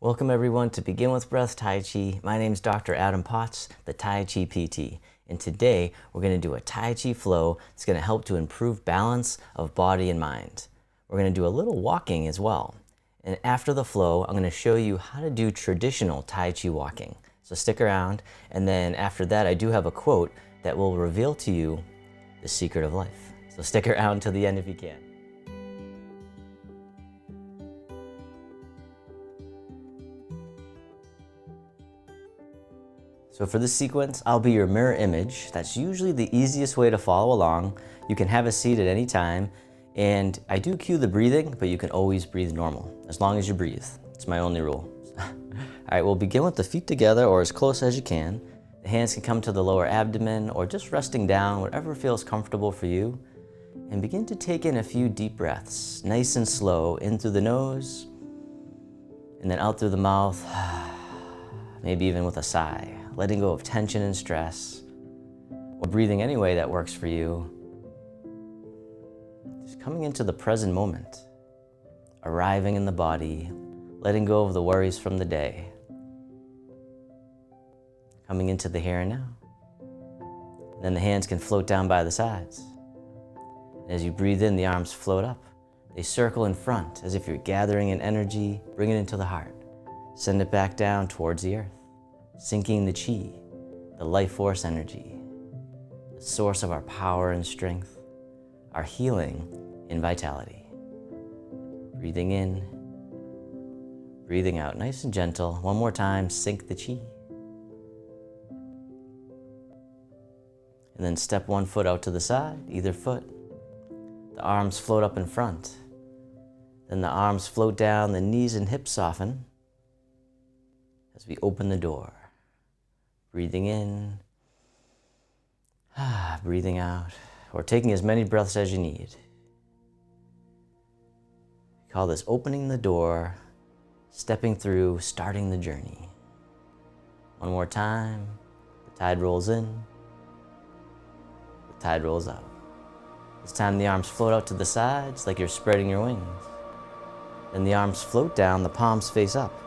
Welcome everyone to Begin with Breath Tai Chi. My name is Dr. Adam Potts, the Tai Chi PT. And today we're going to do a Tai Chi Flow that's going to help to improve balance of body and mind. We're going to do a little walking as well. And after the flow, I'm going to show you how to do traditional Tai Chi walking. So stick around. And then after that, I do have a quote that will reveal to you the secret of life. So stick around till the end if you can. So for this sequence, I'll be your mirror image. That's usually the easiest way to follow along. You can have a seat at any time. And I do cue the breathing, but you can always breathe normal, as long as you breathe. It's my only rule. All right, we'll begin with the feet together or as close as you can. The hands can come to the lower abdomen or just resting down, whatever feels comfortable for you. And begin to take in a few deep breaths, nice and slow, in through the nose, and then out through the mouth, maybe even with a sigh. Letting go of tension and stress, or breathing any way that works for you. Just coming into the present moment, arriving in the body, letting go of the worries from the day. Coming into the here and now. And then the hands can float down by the sides. And as you breathe in, the arms float up. They circle in front as if you're gathering in energy, bring it into the heart. Send it back down towards the earth. Sinking the chi, the life force energy, the source of our power and strength, our healing and vitality. Breathing in, breathing out, nice and gentle. One more time, sink the chi. And then step one foot out to the side, either foot. The arms float up in front. Then the arms float down, the knees and hips soften as we open the door. Breathing in, breathing out, or taking as many breaths as you need. We call this opening the door, stepping through, starting the journey. One more time, the tide rolls in, the tide rolls out. This time the arms float out to the sides like you're spreading your wings. Then the arms float down, the palms face up.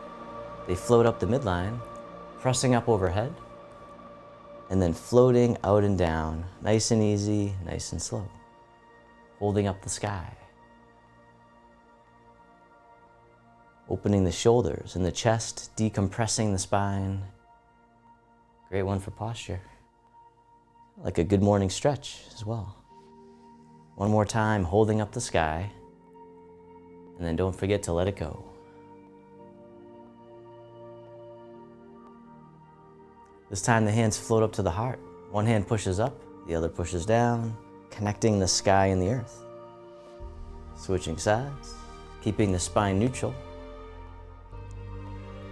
They float up the midline, pressing up overhead, and then floating out and down, nice and easy, nice and slow, holding up the sky. Opening the shoulders and the chest, decompressing the spine. Great one for posture. Like a good morning stretch as well. One more time, holding up the sky, and then don't forget to let it go. This time the hands float up to the heart. One hand pushes up, the other pushes down, connecting the sky and the earth. Switching sides, keeping the spine neutral.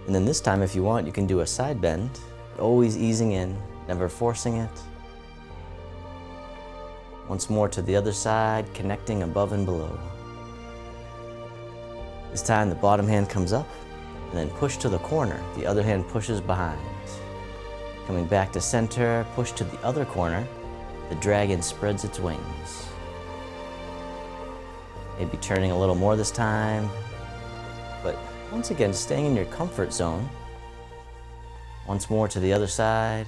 And then this time, if you want, you can do a side bend, but always easing in, never forcing it. Once more to the other side, connecting above and below. This time the bottom hand comes up, and then push to the corner. The other hand pushes behind. Coming back to center, push to the other corner. The dragon spreads its wings. Maybe turning a little more this time. But once again, staying in your comfort zone. Once more to the other side.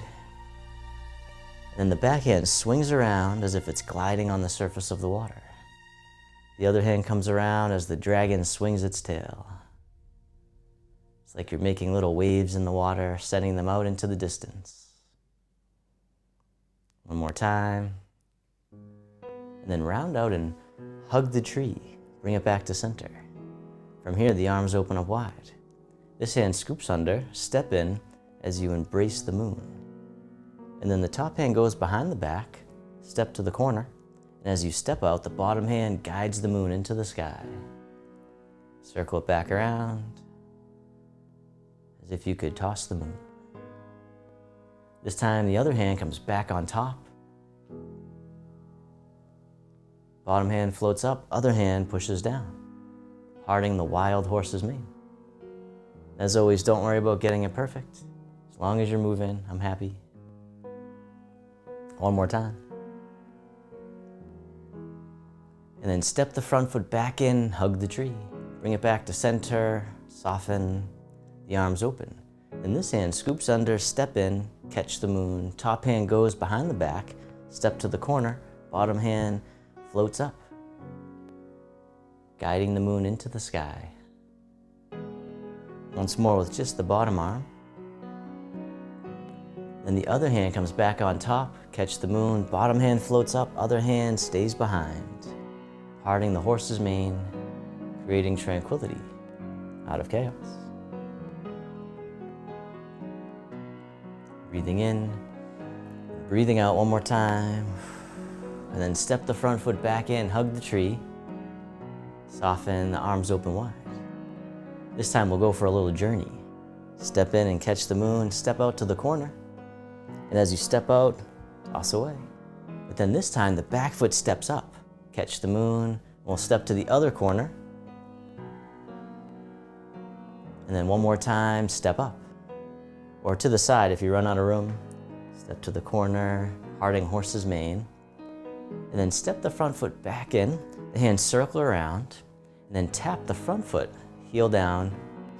Then the back hand swings around as if it's gliding on the surface of the water. The other hand comes around as the dragon swings its tail. It's like you're making little waves in the water, sending them out into the distance. One more time. And then round out and hug the tree. Bring it back to center. From here, the arms open up wide. This hand scoops under, step in as you embrace the moon. And then the top hand goes behind the back, step to the corner. And as you step out, the bottom hand guides the moon into the sky. Circle it back around, as if you could toss the moon. This time the other hand comes back on top. Bottom hand floats up, other hand pushes down, parting the wild horse's mane. As always, don't worry about getting it perfect. As long as you're moving, I'm happy. One more time. And then step the front foot back in, hug the tree. Bring it back to center, soften. the arms open. Then this hand scoops under, step in, catch the moon. Top hand goes behind the back, step to the corner. Bottom hand floats up, guiding the moon into the sky. Once more with just the bottom arm. Then the other hand comes back on top, catch the moon. Bottom hand floats up, other hand stays behind, parting the horse's mane, creating tranquility out of chaos. Breathing in, breathing out one more time, and then step the front foot back in, hug the tree, soften the arms open wide. This time we'll go for a little journey. Step in and catch the moon, step out to the corner, and as you step out, toss away. But then this time the back foot steps up, catch the moon, we'll step to the other corner, and then one more time, step up. Or to the side if you run out of room. Step to the corner, parting horse's mane. And then step the front foot back in, the hands circle around, and then tap the front foot, heel down,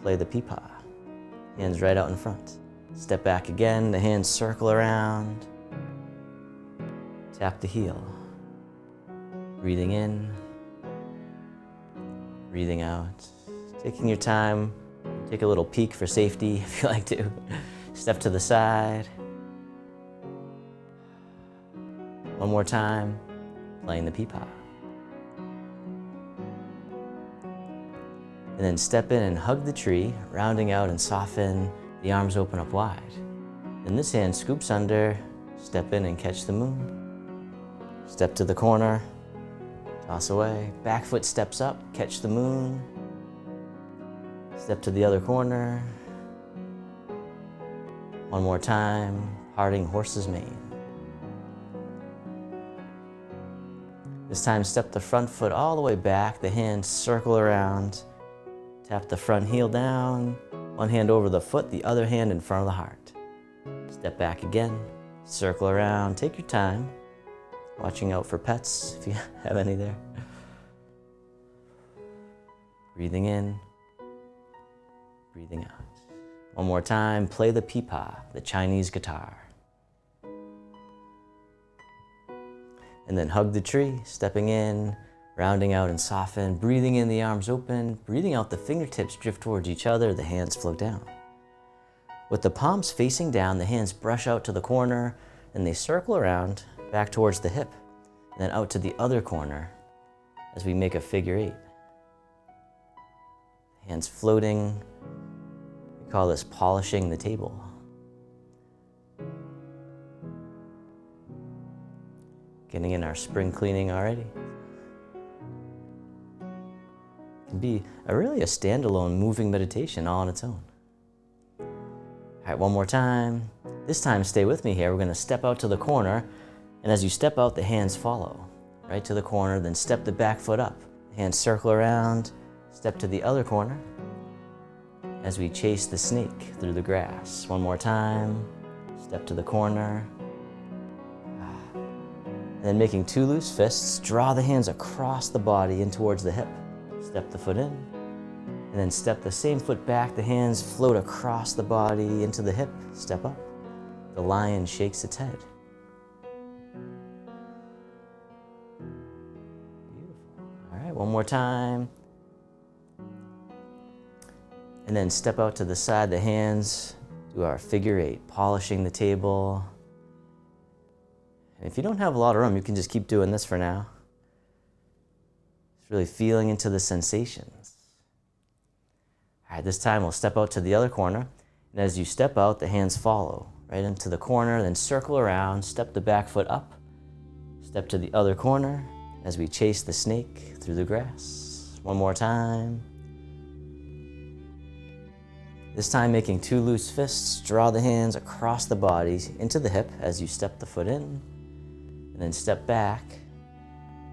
play the peepaw. Hands right out in front. Step back again, the hands circle around, tap the heel. Breathing in, breathing out. Taking your time, take a little peek for safety if you like to. Step to the side. One more time, playing the peepaw. And then step in and hug the tree, rounding out and soften, the arms open up wide. Then this hand scoops under, step in and catch the moon. Step to the corner, toss away. Back foot steps up, catch the moon. Step to the other corner. One more time, parting horse's mane. This time step the front foot all the way back, the hands circle around, tap the front heel down, one hand over the foot, the other hand in front of the heart. Step back again, circle around, take your time, watching out for pets if you have any there. Breathing in, breathing out. One more time, play the peepaw, the Chinese guitar. And then hug the tree, stepping in, rounding out and soften, breathing in, the arms open, breathing out, the fingertips drift towards each other, the hands float down. With the palms facing down, the hands brush out to the corner, and they circle around, back towards the hip, and then out to the other corner as we make a figure eight. Hands floating. We call this polishing the table. Getting in our spring cleaning already. It can be really a standalone moving meditation all on its own. All right, one more time. This time, stay with me here. We're gonna step out to the corner, and as you step out, the hands follow. Right to the corner, then step the back foot up. Hands circle around, step to the other corner as we chase the snake through the grass. One more time, step to the corner. And then making two loose fists, draw the hands across the body in towards the hip. Step the foot in, and then step the same foot back. The hands float across the body into the hip. Step up. The lion shakes its head. Beautiful. All right, one more time. And then step out to the side, the hands, do our figure eight, polishing the table. And if you don't have a lot of room, you can just keep doing this for now. Just really feeling into the sensations. All right, this time we'll step out to the other corner. And as you step out, the hands follow right into the corner, then circle around, step the back foot up, step to the other corner as we chase the snake through the grass. One more time. This time making two loose fists, draw the hands across the body into the hip as you step the foot in, and then step back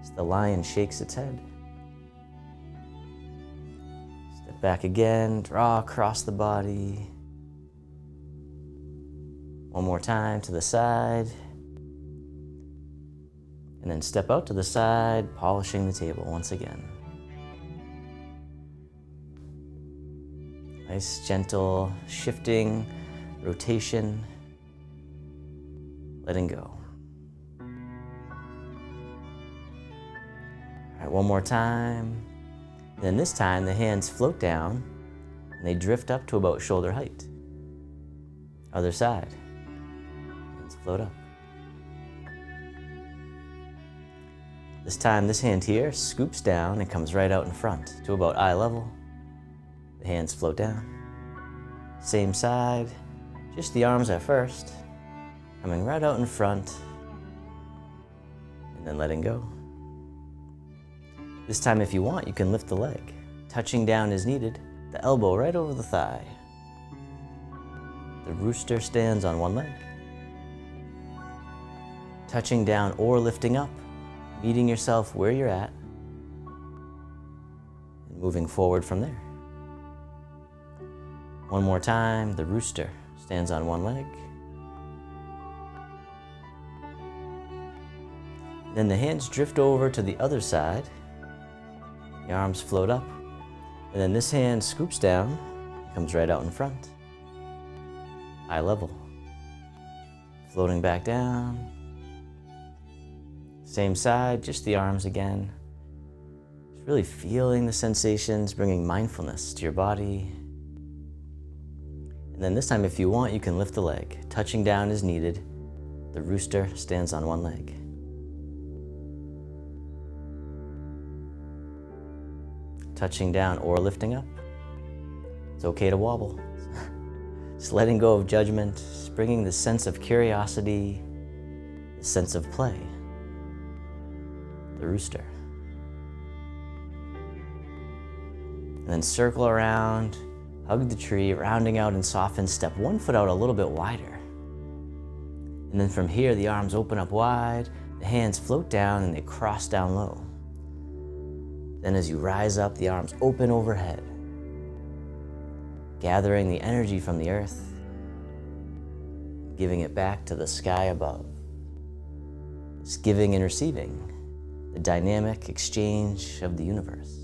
as the lion shakes its head. Step back again, draw across the body. One more time to the side, and then step out to the side, polishing the table once again. Nice, gentle shifting, rotation, letting go. All right, one more time. Then this time the hands float down and they drift up to about shoulder height. Other side. Hands float up. This time this hand here scoops down and comes right out in front to about eye level. The hands float down. Same side, just the arms at first, coming right out in front, and then letting go. This time if you want, you can lift the leg. Touching down as needed, the elbow right over the thigh. The rooster stands on one leg. Touching down or lifting up, meeting yourself where you're at, and moving forward from there. One more time, the rooster stands on one leg. Then the hands drift over to the other side. The arms float up. And then this hand scoops down, comes right out in front. Eye level. Floating back down. Same side, just the arms again. Just really feeling the sensations, bringing mindfulness to your body. And then this time, if you want, you can lift the leg. Touching down as needed. The rooster stands on one leg. Touching down or lifting up. It's okay to wobble. Just letting go of judgment, just bringing the sense of curiosity, the sense of play. The rooster. And then circle around, hug the tree, rounding out and soften, step one foot out a little bit wider. And then from here, the arms open up wide, the hands float down and they cross down low. Then as you rise up, the arms open overhead, gathering the energy from the earth, giving it back to the sky above. Just giving and receiving, the dynamic exchange of the universe.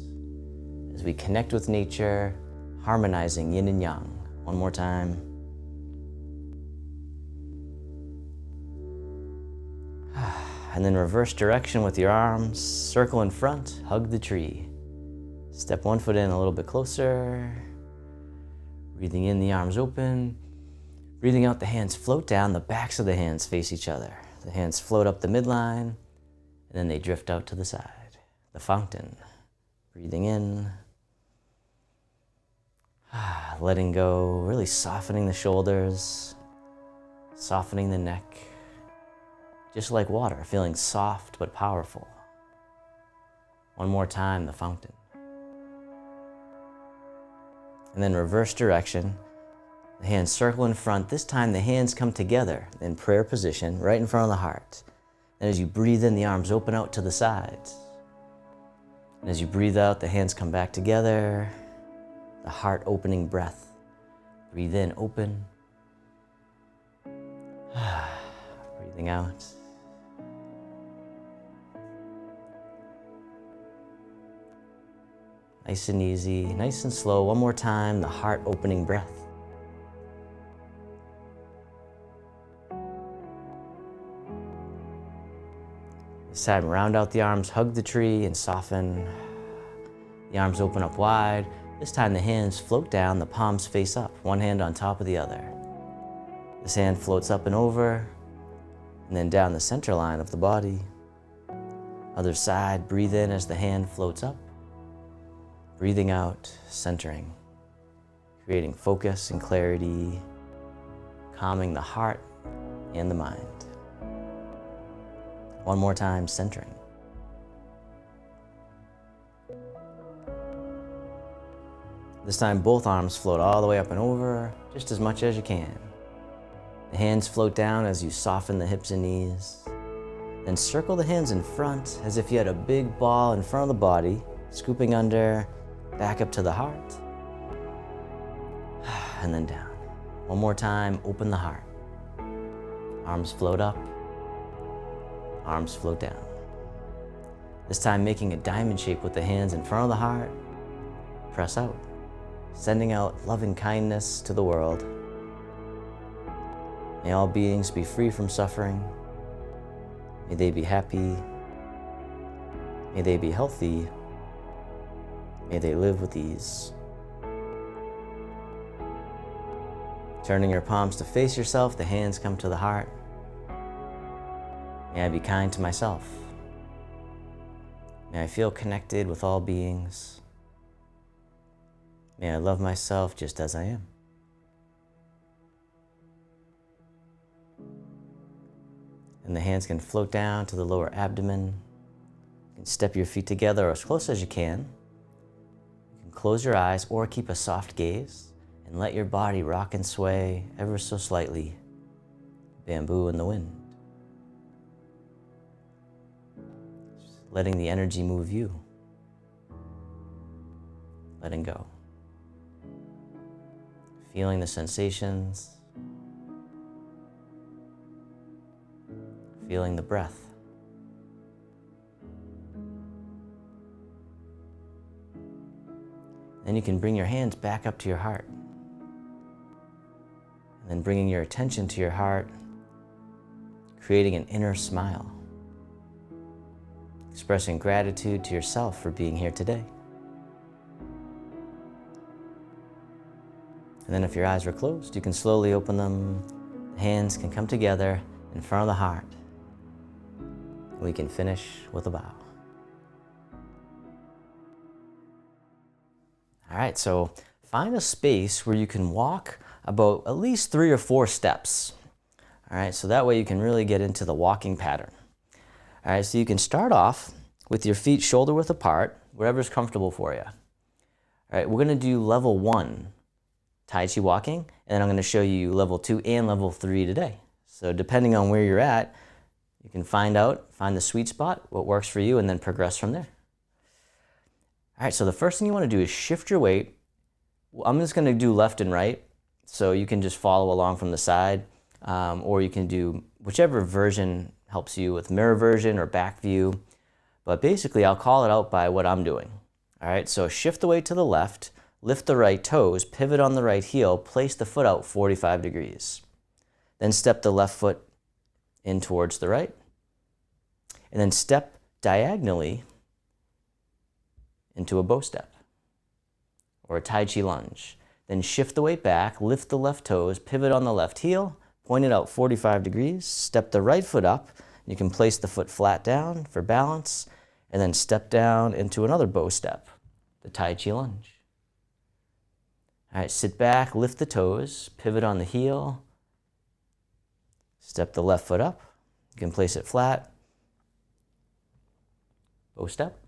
As we connect with nature, harmonizing yin and yang. One more time. And then reverse direction with your arms, circle in front, hug the tree. Step one foot in a little bit closer. Breathing in, the arms open. Breathing out, the hands float down, the backs of the hands face each other. The hands float up the midline, and then they drift out to the side. The fountain. Breathing in. Letting go, really softening the shoulders, softening the neck. Just like water, feeling soft but powerful. One more time, the fountain. And then reverse direction. The hands circle in front. This time the hands come together in prayer position, right in front of the heart. And as you breathe in, the arms open out to the sides. And as you breathe out, the hands come back together. The heart opening breath. Breathe in, open. Breathing out. Nice and easy, nice and slow. One more time, the heart opening breath. This time, round out the arms, hug the tree and soften. The arms open up wide. This time the hands float down, the palms face up, one hand on top of the other. This hand floats up and over, and then down the center line of the body. Other side, breathe in as the hand floats up. Breathing out, centering, creating focus and clarity, calming the heart and the mind. One more time, centering. This time, both arms float all the way up and over, just as much as you can. The hands float down as you soften the hips and knees. Then circle the hands in front as if you had a big ball in front of the body, scooping under, back up to the heart, and then down. One more time, open the heart. Arms float up, arms float down. This time making a diamond shape with the hands in front of the heart, press out. sending out loving kindness to the world. May all beings be free from suffering. May they be happy. May they be healthy. May they live with ease. Turning your palms to face yourself, the hands come to the heart. May I be kind to myself. May I feel connected with all beings. May I love myself just as I am. And the hands can float down to the lower abdomen. You can step your feet together as close as you can. You can close your eyes or keep a soft gaze and let your body rock and sway ever so slightly. Bamboo in the wind. Just letting the energy move you. Letting go. Feeling the sensations. Feeling the breath. Then you can bring your hands back up to your heart. And then bringing your attention to your heart, creating an inner smile. Expressing gratitude to yourself for being here today. And then if your eyes were closed, you can slowly open them. The hands can come together in front of the heart. We can finish with a bow. All right, so find a space where you can walk about at least 3 or 4 steps. All right, so that way you can really get into the walking pattern. All right, so you can start off with your feet shoulder width apart, wherever's comfortable for you. All right, we're gonna do level 1 Tai Chi walking, and then I'm gonna show you level 2 and level 3 today. So depending on where you're at, you can find the sweet spot, what works for you, and then progress from there. All right, so the first thing you wanna do is shift your weight. I'm just gonna do left and right, so you can just follow along from the side, or you can do whichever version helps you with mirror version or back view. But basically, I'll call it out by what I'm doing. All right, so shift the weight to the left, lift the right toes, pivot on the right heel, place the foot out 45 degrees. Then step the left foot in towards the right, and then step diagonally into a bow step or a Tai Chi lunge. Then shift the weight back, lift the left toes, pivot on the left heel, point it out 45 degrees, step the right foot up. You can place the foot flat down for balance, and then step down into another bow step, the Tai Chi lunge. All right, sit back, lift the toes, pivot on the heel, step the left foot up. You can place it flat, bow step.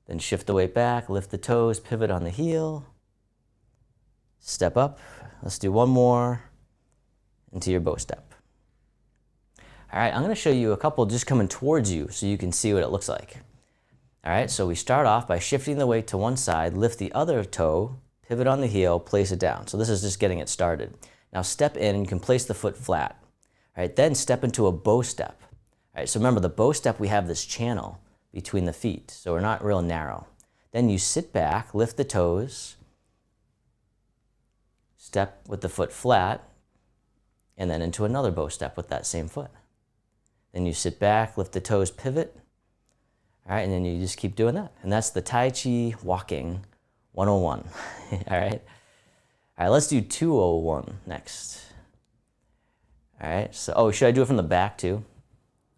Then shift the weight back, lift the toes, pivot on the heel, step up. Let's do one more into your bow step. All right, I'm gonna show you a couple just coming towards you so you can see what it looks like. All right, so we start off by shifting the weight to one side, lift the other toe, pivot on the heel, place it down. So this is just getting it started. Now step in and you can place the foot flat. All right, then step into a bow step. All right, so remember the bow step, we have this channel between the feet, so we're not real narrow. Then you sit back, lift the toes, step with the foot flat, and then into another bow step with that same foot. Then you sit back, lift the toes, pivot. All right, and then you just keep doing that. And that's the Tai Chi walking 101. All right. All right, let's do 201 next. All right, so, should I do it from the back too?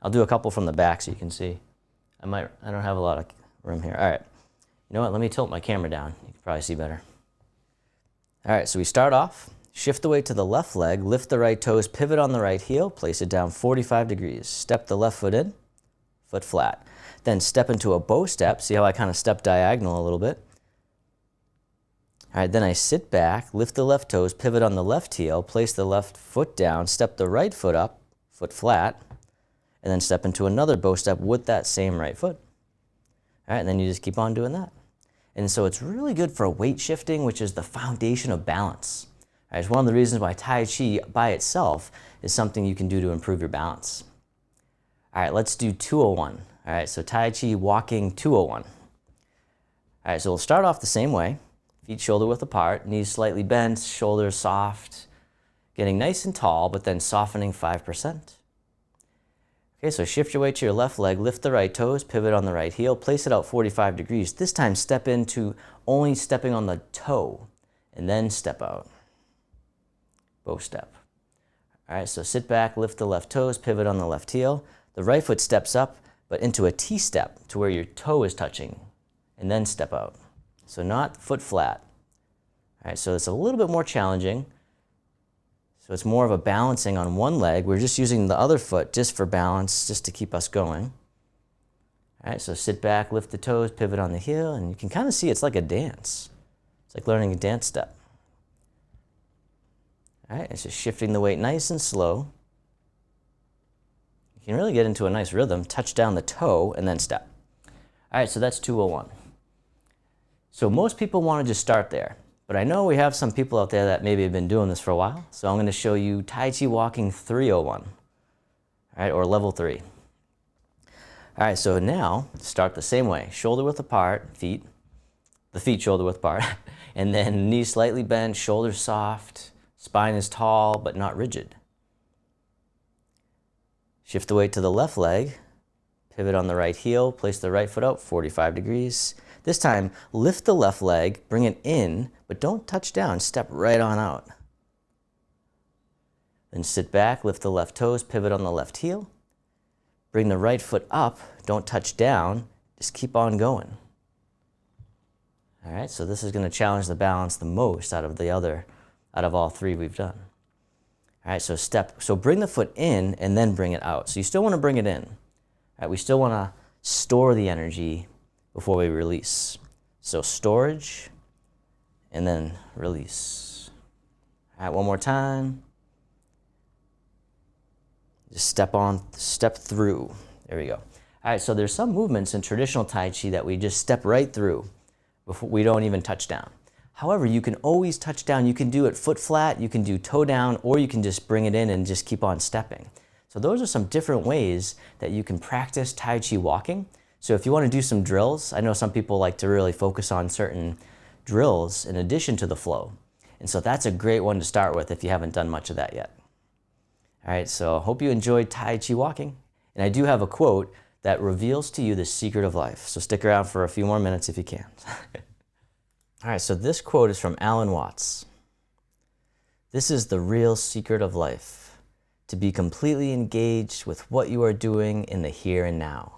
I'll do a couple from the back so you can see. I don't have a lot of room here. All right, you know what, let me tilt my camera down. You can probably see better. All right, so we start off, shift the weight to the left leg, lift the right toes, pivot on the right heel, place it down 45 degrees. Step the left foot in, foot flat. Then step into a bow step. See how I kind of step diagonal a little bit? All right, then I sit back, lift the left toes, pivot on the left heel, place the left foot down, step the right foot up, foot flat, and then step into another bow step with that same right foot. All right, and then you just keep on doing that. And so it's really good for weight shifting, which is the foundation of balance. All right, it's one of the reasons why Tai Chi by itself is something you can do to improve your balance. All right, let's do 201. All right, so Tai Chi walking 201. All right, so we'll start off the same way. Feet shoulder width apart, knees slightly bent, shoulders soft, getting nice and tall, but then softening 5%. Okay, so shift your weight to your left leg, lift the right toes, pivot on the right heel, place it out 45 degrees. This time step into only stepping on the toe and then step out. Bow step. All right, so sit back, lift the left toes, pivot on the left heel. The right foot steps up, but into a T-step to where your toe is touching, and then step out. So not foot flat. All right, so it's a little bit more challenging. So it's more of a balancing on one leg. We're just using the other foot just for balance, just to keep us going. All right, so sit back, lift the toes, pivot on the heel, and you can kind of see it's like a dance. It's like learning a dance step. All right, it's just shifting the weight nice and slow. You can really get into a nice rhythm, touch down the toe, and then step. All right, so that's 201. So most people want to just start there. But I know we have some people out there that maybe have been doing this for a while. So I'm going to show you Tai Chi Walking 301, all right, or level 3. All right, so now start the same way. Shoulder width apart, the feet shoulder width apart, and then knees slightly bent, shoulders soft, spine is tall but not rigid. Shift the weight to the left leg, pivot on the right heel, place the right foot out 45 degrees. This time, lift the left leg, bring it in, but don't touch down, step right on out. Then sit back, lift the left toes, pivot on the left heel. Bring the right foot up, don't touch down, just keep on going. All right, so this is going to challenge the balance the most out of all three we've done. All right, so bring the foot in and then bring it out. So you still want to bring it in. All right, we still want to store the energy before we release. So storage and then release. All right, one more time. Just step through. There we go. All right, so there's some movements in traditional Tai Chi that we just step right through before we don't even touch down. However, you can always touch down. You can do it foot flat, you can do toe down, or you can just bring it in and just keep on stepping. So those are some different ways that you can practice Tai Chi walking. So if you want to do some drills, I know some people like to really focus on certain drills in addition to the flow. And so that's a great one to start with if you haven't done much of that yet. All right, so hope you enjoyed Tai Chi walking. And I do have a quote that reveals to you the secret of life. So stick around for a few more minutes if you can. All right, so this quote is from Alan Watts. This is the real secret of life, to be completely engaged with what you are doing in the here and now.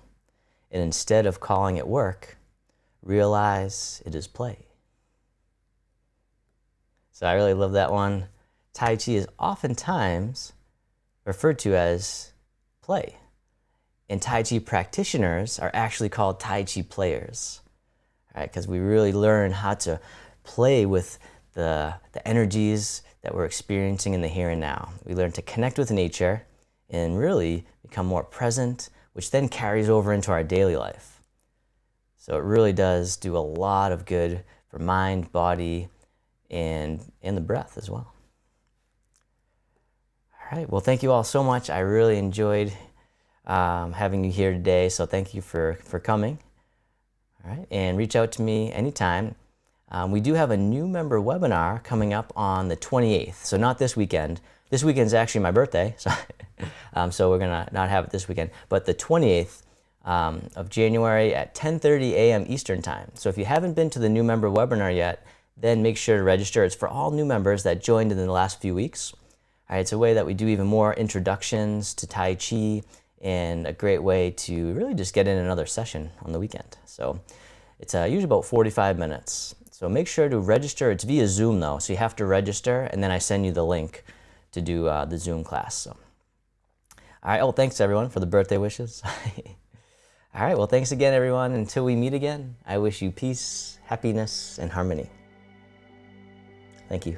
And instead of calling it work, realize it is play. So I really love that one. Tai Chi is oftentimes referred to as play. And Tai Chi practitioners are actually called Tai Chi players, right? Because we really learn how to play with the energies that we're experiencing in the here and now. We learn to connect with nature and really become more present, which then carries over into our daily life. So it really does do a lot of good for mind, body, and the breath as well. All right, well, thank you all so much. I really enjoyed having you here today, so thank you for coming. All right, and reach out to me anytime. We do have a new member webinar coming up on the 28th, so not this weekend. This weekend's actually my birthday, so, so we're gonna not have it this weekend, but the 28th of January at 10:30 a.m. Eastern Time. So if you haven't been to the new member webinar yet, then make sure to register. It's for all new members that joined in the last few weeks. All right, it's a way that we do even more introductions to Tai Chi and a great way to really just get in another session on the weekend. So it's usually about 45 minutes. So make sure to register. It's via Zoom though, so you have to register, and then I send you the link to do the Zoom class. So, all right, well, thanks everyone for the birthday wishes. All right, well, thanks again everyone. Until we meet again, I wish you peace, happiness, and harmony. Thank you.